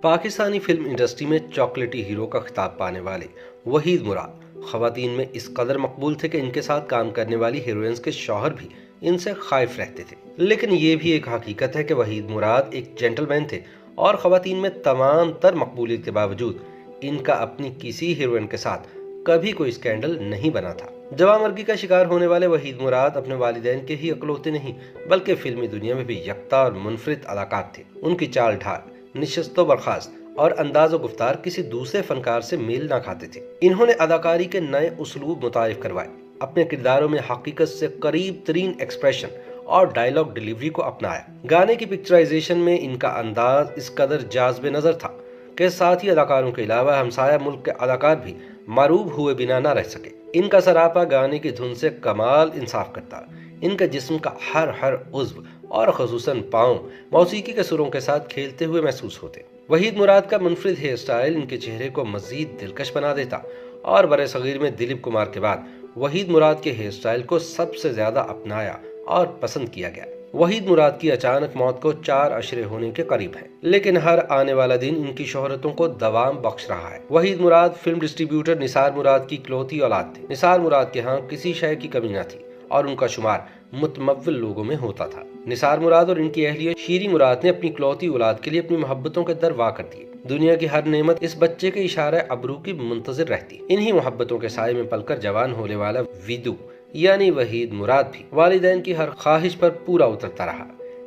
Pakistani film industry में चॉकलेटी hero का खिताब पाने वाले वहीद मुराद खवातीन में इस कदर मकबूल थे कि इनके साथ काम करने वाली हीरोइंस के शौहर भी इनसे खाइफ रहते थे। लेकिन ये भी एक हकीकत है कि वहीद मुराद एक जेंटलमैन थे और खवातीन में तमाम तर मकबूलियत के बावजूद इनका अपनी किसी हीरोइन के साथ कभी कोई स्कैंडल नहीं बना था। जवामर्गी का शिकार होने वाले वहीद मुराद अपने वालिदैन के ही अकलौते नहीं बल्कि फिल्मी दुनिया में भी यकता और मुनफरिद अदाकार थे। उनकी चाल ढाल, निशस्तो बर्खास्त और अंदाज़ो गुफ्तार किसी दूसरे फनकार से मेल ना खाते थे। इन्होंने अदाकारी के नए उसलूब मुतारिफ करवाए, अपने किरदारों में हकीकत से करीब तरीन एक्सप्रेशन और डायलॉग डिलीवरी को अपनाया। गाने की पिक्चराइजेशन में इनका अंदाज इस कदर जाज़बे नजर था कि साथी अदाकारों के अलावा हमसाया मुल्क के अदाकार भी मारूफ हुए बिना न रह सके। इनका सरापा गाने की धुन से कमाल इंसाफ करता। इनके जिस्म का हर उज्व और खसूसन पाँव मौसीकी के सुरों के साथ खेलते हुए महसूस होते। वहीद मुराद का मुनफरिद हेयर स्टाइल इनके चेहरे को मजीद दिलकश बना देता और बड़े सगीर में दिलीप कुमार के बाद वहीद मुराद के हेयर स्टाइल को सबसे ज्यादा अपनाया और पसंद किया गया। वहीद मुराद की अचानक मौत को 4 अशरे होने के करीब है, लेकिन हर आने वाला दिन इनकी शोहरतों को दवाम बख्श रहा है। वहीद मुराद फिल्म डिस्ट्रीब्यूटर निसार मुराद की इकलौती औलाद थे। निसार मुराद के यहाँ किसी शय की कमी न थी और उनका शुमार मुतमव्विल लोगों में होता था। निसार मुराद और इनकी अहलिया शीरी मुराद ने अपनी इकलौती औलाद के लिए अपनी मोहब्बतों के दर वाह कर दिए। दुनिया की हर नेमत इस बच्चे के इशारे अबरू की मुंतजिर रहती। इन्हीं मोहब्बतों के साए में पलकर जवान होने वाला विदु यानी वहीद मुराद भी वालिदैन की हर ख्वाहिश पर पूरा उतरता रहा।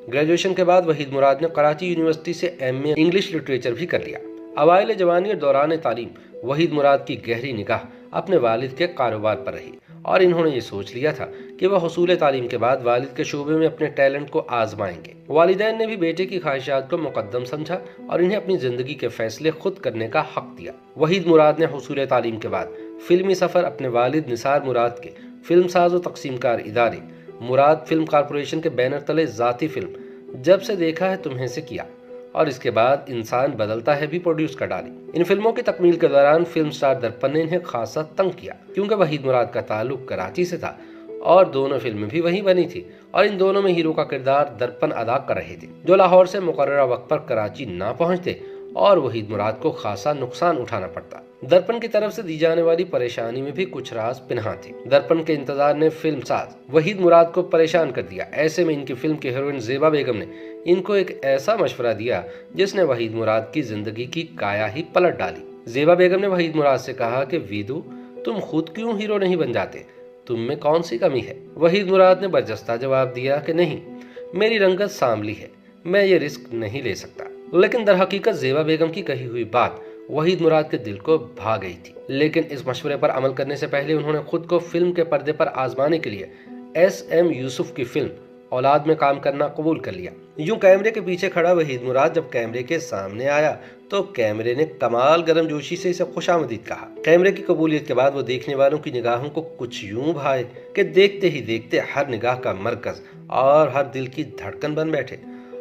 ग्रेजुएशन के बाद वहीद मुराद ने कराची यूनिवर्सिटी से एमए इंग्लिश लिटरेचर भी कर लिया। अवाइल जवानी और दौरान तालीम वहीद मुराद की गहरी निगाह अपने वालिद के कारोबार पर रही और इन्होंने ये सोच लिया था कि वह हुसूल तालीम के बाद वालिद के शोबे में अपने टैलेंट को आजमाएंगे। वालिदैन ने भी बेटे की ख्वाहिशात को मुकद्दम समझा और इन्हें अपनी जिंदगी के फैसले खुद करने का हक दिया। वहीद मुराद ने हुसूल तालीम के बाद फिल्मी सफर अपने वालिद निसार मुराद के फिल्म साज और तकसीमकार इदारे मुराद फिल्म कारपोरेशन के बैनर तले जाती फिल्म जब से देखा है तुम्हें से किया और इसके बाद इंसान बदलता है भी प्रोड्यूस कर डाली। इन फिल्मों की तकमील के दौरान फिल्म स्टार दर्पण ने इन्हें खासा तंग किया क्योंकि वहीद मुराद का ताल्लुक कराची से था और दोनों फिल्में भी वहीं बनी थी और इन दोनों में हीरो का किरदार दर्पण अदा कर रहे थे जो लाहौर से मुकर्ररा वक्त पर कराची ना पहुंचते और वहीद मुराद को खासा नुकसान उठाना पड़ता। दर्पण की तरफ से दी जाने वाली परेशानी में भी कुछ राज पिन्हा थे। दर्पण के इंतजार ने फिल्म साज वहीद मुराद को परेशान कर दिया। ऐसे में इनकी फिल्म की हीरोइन ज़ेबा बेगम ने इनको एक ऐसा मशवरा दिया जिसने वहीद मुराद की जिंदगी की काया ही पलट डाली। ज़ेबा बेगम ने वहीद मुराद से कहा कि वीदू, तुम खुद क्यों हीरो नहीं बन जाते, तुम में कौन सी कमी है। वहीद मुराद ने बरजस्ता जवाब दिया कि नहीं, मेरी रंगत सांवली है, मैं ये रिस्क नहीं ले सकता। लेकिन दर हकीकत ज़ेबा बेगम की कही हुई बात वहीद मुराद के दिल को भा गई थी। लेकिन इस मशवरे पर अमल करने से पहले उन्होंने खुद को फिल्म के पर्दे पर आजमाने के लिए SM यूसुफ की फिल्म औलाद में काम करना कबूल कर लिया। यूं कैमरे के पीछे खड़ा वहीद मुराद जब कैमरे के सामने आया तो कैमरे ने कमाल गर्मजोशी से इसे खुशामदीद कहा। कैमरे की कबूलियत के बाद वो देखने वालों की निगाहों को कुछ यूं भाए कि देखते ही देखते हर निगाह का मरकज और हर दिल की धड़कन बन बैठे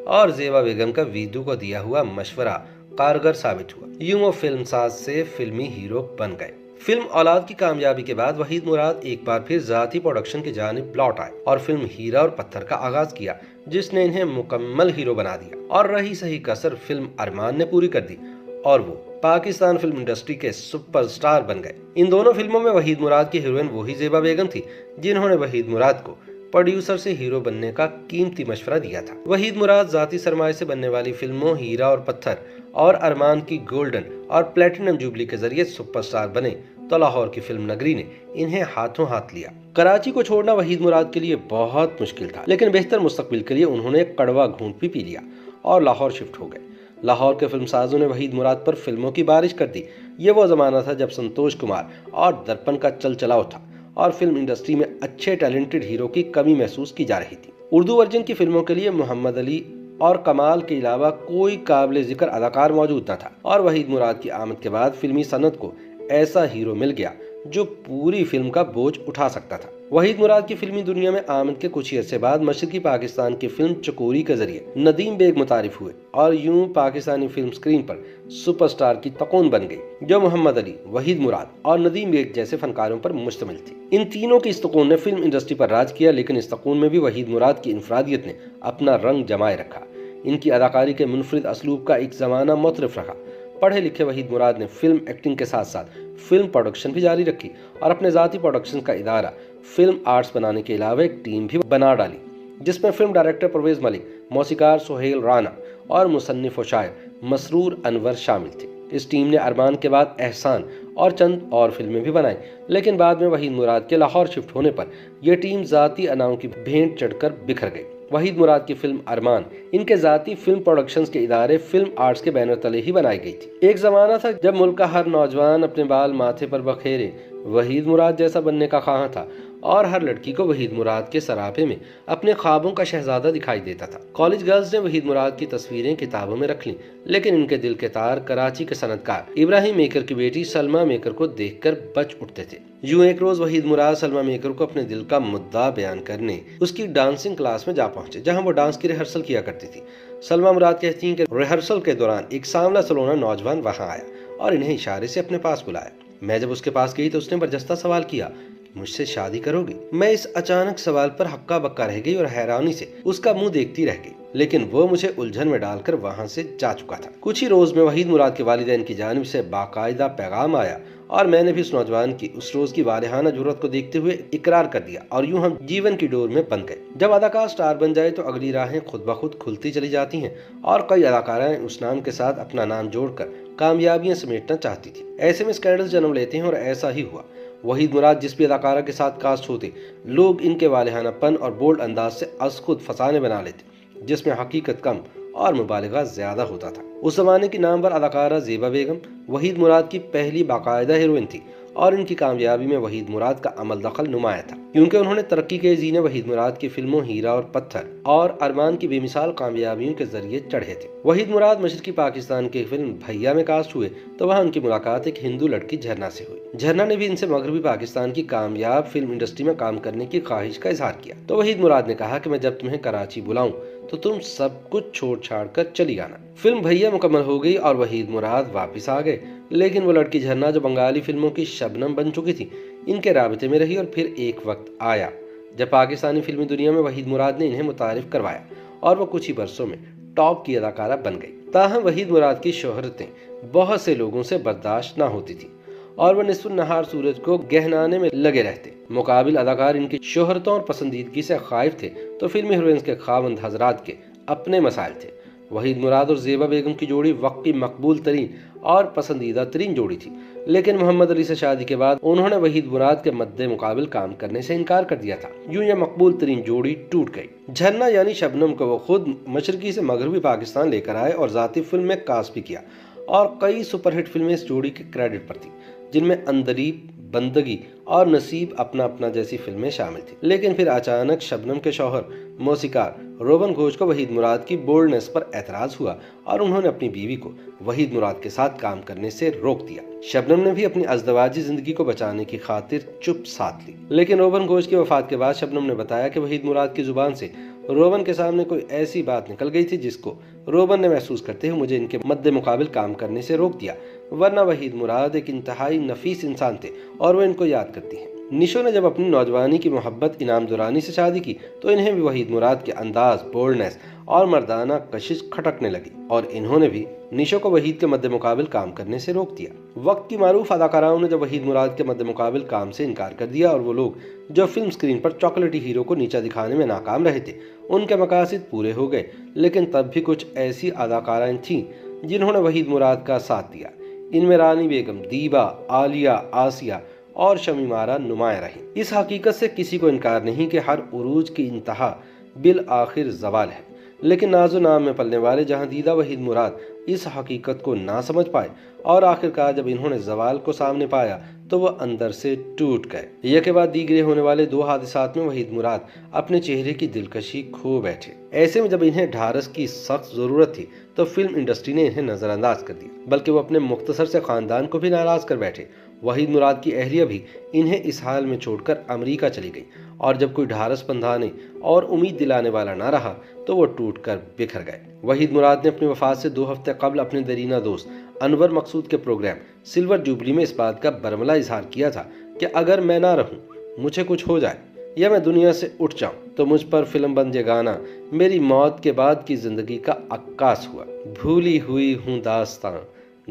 और ज़ेबा बेगम का वीदू को दिया हुआ मशवरा कारगर साबित हुआ। यूं वो फिल्म साज से फिल्मी हीरो बन गए। फिल्म औलाद की कामयाबी के बाद वहीद मुराद एक बार फिर जाती प्रोडक्शन की जानिब लौट आए और फिल्म हीरा और पत्थर का आगाज किया जिसने इन्हें मुकम्मल हीरो बना दिया और रही सही कसर फिल्म अरमान ने पूरी कर दी और वो पाकिस्तान फिल्म इंडस्ट्री के सुपरस्टार बन गए। इन दोनों फिल्मों में वहीद मुराद की हीरोइन वही ज़ेबा बेगम थी जिन्होंने वहीद मुराद को प्रोड्यूसर से हीरो बनने का कीमती मशवरा दिया था। वहीद मुराद जाती सरमाए से बनने वाली फिल्मों हीरा और पत्थर और अरमान की गोल्डन और प्लेटिनम जुबली के जरिए सुपरस्टार बने तो लाहौर की फिल्म नगरी ने इन्हें हाथों हाथ लिया। कराची को छोड़ना वहीद मुराद के लिए बहुत मुश्किल था, लेकिन बेहतर मुस्तकबिल के लिए उन्होंने कड़वा घूंट भी पी लिया और लाहौर शिफ्ट हो गए। लाहौर के फिल्म साजों ने वहीद मुराद पर फिल्मों की बारिश कर दी। ये वो जमाना था जब संतोष कुमार और दर्पण का चल चलाव था और फिल्म इंडस्ट्री में अच्छे टैलेंटेड हीरो की कमी महसूस की जा रही थी। उर्दू वर्जन की फिल्मों के लिए मोहम्मद अली और कमाल के अलावा कोई काबिल जिक्र अदाकार मौजूद न था और वहीद मुराद की आमद के बाद फिल्मी सनत को ऐसा हीरो मिल गया जो पूरी फिल्म का बोझ उठा सकता था। वहीद मुराद की फिल्मी दुनिया में आमद के कुछ ही अर्से बाद मशरकी पाकिस्तान की फिल्म चकोरी के जरिए नदीम बेग मुतारिफ हुए और यूं पाकिस्तानी फिल्म स्क्रीन पर सुपरस्टार की तकून बन गई जो मोहम्मद अली, वहीद मुराद और नदीम बेग जैसे फनकारों पर मुश्तमिल थी। इन तीनों की इस तकून ने फिल्म इंडस्ट्री पर राज किया, लेकिन इस तकून में भी वहीद मुराद की इनफरादियत ने अपना रंग जमाए रखा। इनकी अदाकारी के मुनफरिद असलूब का एक ज़माना मुतरफ रहा। पढ़े लिखे वहीद मुराद ने फिल्म एक्टिंग के साथ साथ फिल्म प्रोडक्शन भी जारी रखी और अपने ज़ाती प्रोडक्शन का इदारा फिल्म आर्ट्स बनाने के अलावा एक टीम भी बना डाली, जिसमें फिल्म डायरेक्टर परवेज़ मलिक, मौसीकार सुहेल राना और मुसन्निफ व शायर मसरूर अनवर शामिल थे। इस टीम ने अरमान के बाद एहसान और चंद और फिल्में भी बनाई, लेकिन बाद में वहीद मुराद के लाहौर शिफ्ट होने पर यह टीम ज़ाती अनाओं की भेंट चढ़कर बिखर गई। वहीद मुराद की फिल्म अरमान इनके ज़ाती फिल्म प्रोडक्शंस के इदारे फिल्म आर्ट्स के बैनर तले ही बनाई गई थी। एक ज़माना था जब मुल्क का हर नौजवान अपने बाल माथे पर बखेरे वहीद मुराद जैसा बनने का ख्वाह था और हर लड़की को वहीद मुराद के सरापे में अपने ख्वाबों का शहजादा दिखाई देता था। कॉलेज गर्ल्स ने वहीद मुराद की तस्वीरें किताबों में रख लीं, लेकिन इनके दिल के तार कराची के सनतकार इब्राहिम मेकर की बेटी सलमा मेकर को देखकर बच उठते थे। यूं एक रोज वहीद मुराद सलमा मेकर को अपने दिल का मुद्दा बयान करने उसकी डांसिंग क्लास में जा पहुंचे, जहां वो डांस की रिहर्सल किया करती थी। सलमा मुराद कहती हैं कि रिहर्सल के दौरान एक सांवला सलोना नौजवान वहां आया और इन्हें इशारे से अपने पास बुलाया। मैं जब उसके पास गई तो उसने बरजस्ता सवाल किया, मुझसे शादी करोगी? मैं इस अचानक सवाल पर हक्का बक्का रह गई और हैरानी से उसका मुंह देखती रह गई, लेकिन वो मुझे उलझन में डालकर वहां से जा चुका था। कुछ ही रोज में वहीद मुराद के वालिदैन की जानिब से बाकायदा पैगाम आया और मैंने भी उस नौजवान की उस रोज की वालिहाना जुर्रत को देखते हुए इकरार कर दिया और यूं हम जीवन की डोर में बंध गए। जब अदाकार स्टार बन जाए तो अगली राहें खुद ब खुद खुलती चली जाती हैं और कई अदाकाराएं उस नाम के साथ अपना नाम जोड़कर कामयाबियां समेटना चाहती थी। ऐसे में स्कैंडल्स जन्म लेते हैं और ऐसा ही हुआ। वहीद मुराद जिस भी अदाकारा के साथ कास्ट होते, लोग इनके वालिहानापन और बोल्ड अंदाज से अस खुद फसाने बना लेते, जिसमें हकीकत कम और मुबालिगा ज्यादा होता था। उस जमाने की नामवर अदाकारा ज़ेबा बेगम वहीद मुराद की पहली बाकायदा हीरोइन थी और इनकी कामयाबी में वहीद मुराद का अमल दखल नुमाया था, क्योंकि उन्होंने तरक्की के जीने वहीद मुराद की फिल्मों हीरा और पत्थर और अरमान की बेमिसाल कामयाबियों के जरिए चढ़े थे। वहीद मुराद मशरकी पाकिस्तान की फिल्म भैया में कास्ट हुए तो वहाँ उनकी मुलाकात एक हिंदू लड़की झरना से हुई। झरना ने भी इनसे मगरबी पाकिस्तान की कामयाब फिल्म इंडस्ट्री में काम करने की ख्वाहिश का इजहार किया, तो वहीद मुराद ने कहा कि मैं जब तुम्हें कराची बुलाऊं तो तुम सब कुछ छोड़ छाड़ कर चली आना। फिल्म भैया मुकम्मल हो गई और वहीद मुराद वापस आ गए, लेकिन वो लड़की झरना जो बंगाली फिल्मों की शबनम बन चुकी थी, इनके राबते में रही और फिर एक वक्त आया जब पाकिस्तानी फिल्मी दुनिया में वहीद मुराद ने इन्हें मुतारिफ करवाया और वो कुछ ही बरसों में टॉप की अदाकारा बन गई। ताहम वहीद मुराद की शोहरतें बहुत से लोगों से बर्दाश्त न होती थी और वह निस्फ़ नहार सूरज को गहनाने में लगे रहते। मुकाबिल अदाकार इनकी शोहरतों और पसंदीदगी से खाइफ थे तो फिल्मी हीरोइंस के खावंद हजरात के अपने मसाइल थे। वहीद मुराद और ज़ेबा बेगम की जोड़ी वक्त की मकबूल तरीन और पसंदीदा तरीन जोड़ी थी, लेकिन मोहम्मद अली से शादी के बाद उन्होंने वहीद मुराद के मद्दे मुकाबिल काम करने से इनकार कर दिया था। यूं यह मकबूल तरीन जोड़ी टूट गई। झरना यानी शबनम को वो खुद मशरकी से मगरबी पाकिस्तान लेकर आए और जाती फिल्म में कास्ट भी किया और कई सुपरहिट फिल्में इस जोड़ी के क्रेडिट पर थी, जिनमें अंदरीब, बंदगी और नसीब अपना अपना जैसी फिल्में शामिल थी। लेकिन फिर अचानक शबनम के शौहर मौसीकार रोबन घोष को वहीद मुराद की बोल्डनेस पर एतराज हुआ और उन्होंने अपनी बीवी को वहीद मुराद के साथ काम करने से रोक दिया। शबनम ने भी अपनी अज़दवाजी जिंदगी को बचाने की खातिर चुप साध ली, लेकिन रोबन घोष की वफात के बाद शबनम ने बताया कि वहीद मुराद की जुबान से रोबन के सामने कोई ऐसी बात निकल गई थी जिसको रोबन ने महसूस करते हुए मुझे इनके मद्दे मुकाबिल काम करने से रोक दिया, वरना वहीद मुराद एक इंतहाई नफीस इंसान थे और वो इनको याद करती हैं। निशो ने जब अपनी नौजवानी की मोहब्बत इनाम दुरानी से शादी की तो इन्हें भी वहीद मुराद के अंदाज, बोल्डनेस और मर्दाना कशिश खटकने लगी और इन्होंने भी निशो को वहीद के मद्दे मुकाबिल काम करने से रोक दिया। वक्त की मारूफ अदाकाराओं ने जब वहीद मुराद के मद्दे मुकाबिल काम से इनकार कर दिया और वो लोग जो फिल्म स्क्रीन पर चॉकलेटी हीरो को नीचा दिखाने में नाकाम रहे थे, उनके मकासद पूरे हो गए, लेकिन तब भी कुछ ऐसी अदाकाराएं थीं जिन्होंने वहीद मुराद का साथ दिया। इनमें रानी बेगम, दीबा, आलिया, आसिया और शमीमारा नुमाया रही। इस हकीकत से किसी को इनकार नहीं कि हर उरूज की इंतहा बिल आखिर जवाल है, लेकिन नाजो नाम में पलने वाले जहां दीदा वहीद मुराद इस हकीकत को ना समझ पाए और आखिरकार जब इन्होंने जवाल को सामने पाया तो वह अंदर से टूट गए। यह के बाद दीगरे होने वाले दो हादिसात में वहीद मुराद अपने चेहरे की दिलकशी खो बैठे। ऐसे में जब इन्हें ढारस की सख्त जरूरत थी तो फिल्म इंडस्ट्री ने इन्हें नजरअंदाज कर दिया, बल्कि वो अपने मुख्तसर से खानदान को भी नाराज कर बैठे। वहीद मुराद की अहलिया भी इन्हें इस हाल में छोड़कर अमेरिका चली गई और जब कोई ढारस बंधाने और उम्मीद दिलाने वाला ना रहा तो वो टूट कर बिखर गए। वहीद मुराद ने अपनी वफात से 2 हफ्ते कबल अपने दरीना दोस्त अनवर मकसूद के प्रोग्राम सिल्वर जुबली में इस बात का बरमला इजहार किया था कि अगर मैं ना रहूं, मुझे कुछ हो जाए, या मैं दुनिया से उठ जाऊं तो मुझ पर फिल्म बन ये गाना मेरी मौत के बाद की जिंदगी का अक्कास हुआ। भूली हुई हूँ दास्तां,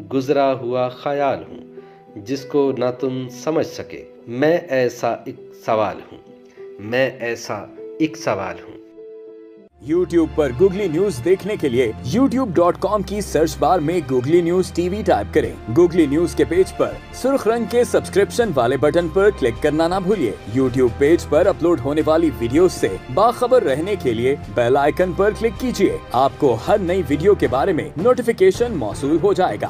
गुजरा हुआ ख्याल हूँ, जिसको ना तुम समझ सके, मैं ऐसा एक सवाल हूँ, मैं ऐसा एक सवाल हूँ। YouTube पर गूगली न्यूज देखने के लिए youtube.com की सर्च बार में गूगली न्यूज टीवी टाइप करें। गूगली न्यूज के पेज पर सुर्ख रंग के सब्सक्रिप्शन वाले बटन पर क्लिक करना ना भूलिए। YouTube पेज पर अपलोड होने वाली वीडियोस से बाखबर रहने के लिए बेल आइकन पर क्लिक कीजिए। आपको हर नई वीडियो के बारे में नोटिफिकेशन मौसूल हो जाएगा।